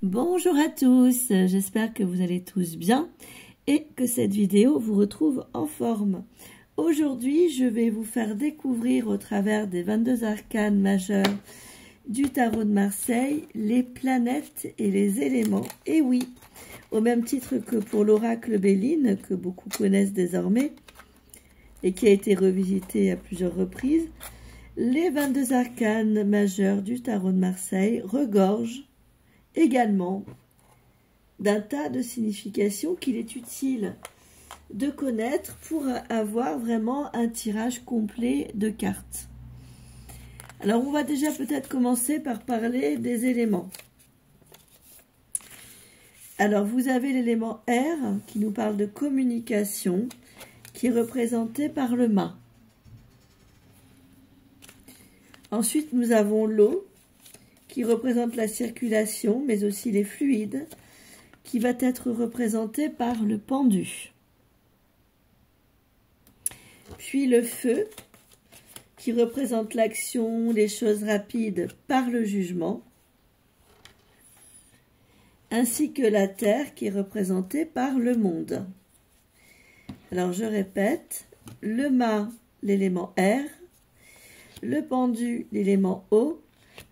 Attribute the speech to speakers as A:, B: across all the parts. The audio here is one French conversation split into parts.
A: Bonjour à tous, j'espère que vous allez tous bien et que cette vidéo vous retrouve en forme. Aujourd'hui, je vais vous faire découvrir au travers des 22 arcanes majeurs du tarot de Marseille les planètes et les éléments. Et oui, au même titre que pour l'oracle Béline, que beaucoup connaissent désormais et qui a été revisité à plusieurs reprises, les 22 arcanes majeurs du tarot de Marseille regorgent également d'un tas de significations qu'il est utile de connaître pour avoir vraiment un tirage complet de cartes. Alors on va déjà peut-être commencer par parler des éléments. Alors vous avez l'élément air qui nous parle de communication, qui est représenté par le mât. Ensuite nous avons l'eau, qui représente la circulation, mais aussi les fluides, qui va être représenté par le pendu. Puis le feu, qui représente l'action, les choses rapides par le jugement, ainsi que la terre, qui est représentée par le monde. Alors je répète, le mât, l'élément air, le pendu, l'élément eau,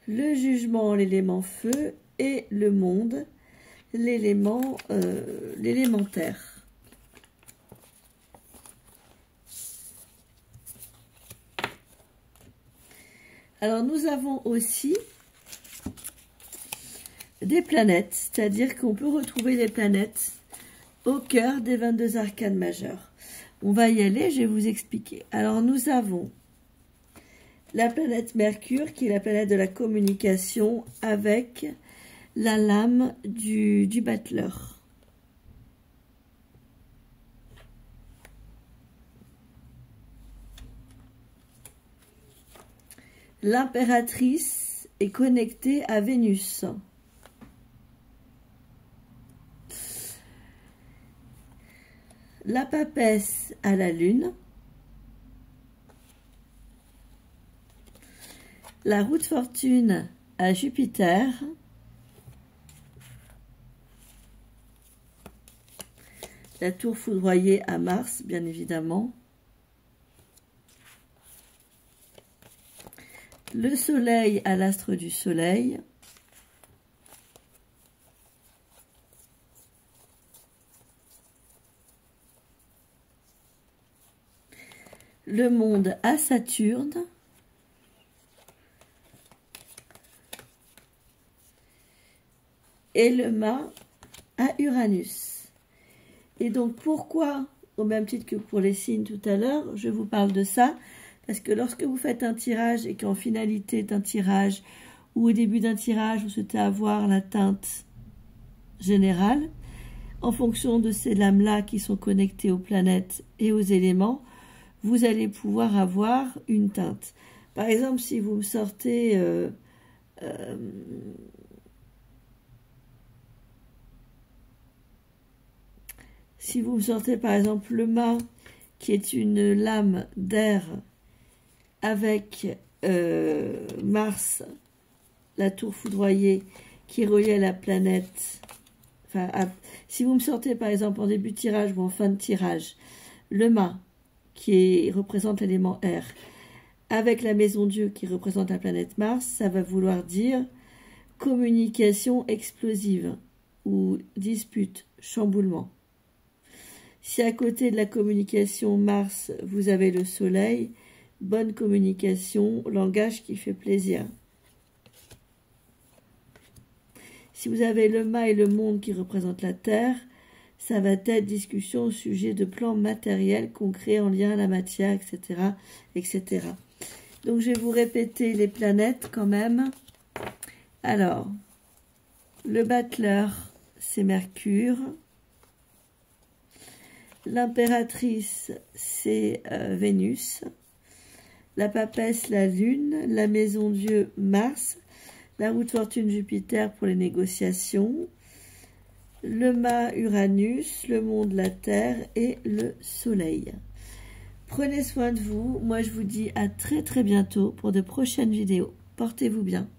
A: le jugement, l'élément feu, et le monde, l'élément terre. Alors nous avons aussi des planètes, c'est-à-dire qu'on peut retrouver des planètes au cœur des 22 arcanes majeurs. On va y aller, je vais vous expliquer. Alors nous avons la planète Mercure, qui est la planète de la communication avec la lame du battleur. L'impératrice est connectée à Vénus. La papesse à la Lune. La roue de fortune à Jupiter. La tour foudroyée à Mars, bien évidemment. Le soleil à l'astre du soleil. Le monde à Saturne. Et le mât à Uranus. Et donc pourquoi, au même titre que pour les signes tout à l'heure, je vous parle de ça? Parce que lorsque vous faites un tirage et qu'en finalité d'un tirage ou au début d'un tirage, vous souhaitez avoir la teinte générale, en fonction de ces lames-là qui sont connectées aux planètes et aux éléments, vous allez pouvoir avoir une teinte. Par exemple, si vous me sortez si vous me sortez par exemple le mât, qui est une lame d'air avec Mars, la tour foudroyée, qui est reliée à la planète, enfin, si vous me sortez par exemple en début de tirage ou en fin de tirage, le mât, qui représente l'élément air, avec la maison Dieu, qui représente la planète Mars, ça va vouloir dire communication explosive, ou dispute, chamboulement. Si à côté de la communication Mars, vous avez le soleil, bonne communication, langage qui fait plaisir. Si vous avez le mât et le monde qui représentent la terre, ça va être discussion au sujet de plans matériels concrets en lien à la matière, etc., etc. Donc je vais vous répéter les planètes quand même. Alors, le battleur, c'est Mercure. L'impératrice, c'est Vénus. La papesse, la Lune. La maison Dieu, Mars. La roue de fortune, Jupiter pour les négociations. Le mât, Uranus. Le monde, la Terre. Et le Soleil. Prenez soin de vous. Moi, je vous dis à très très bientôt pour de prochaines vidéos. Portez-vous bien.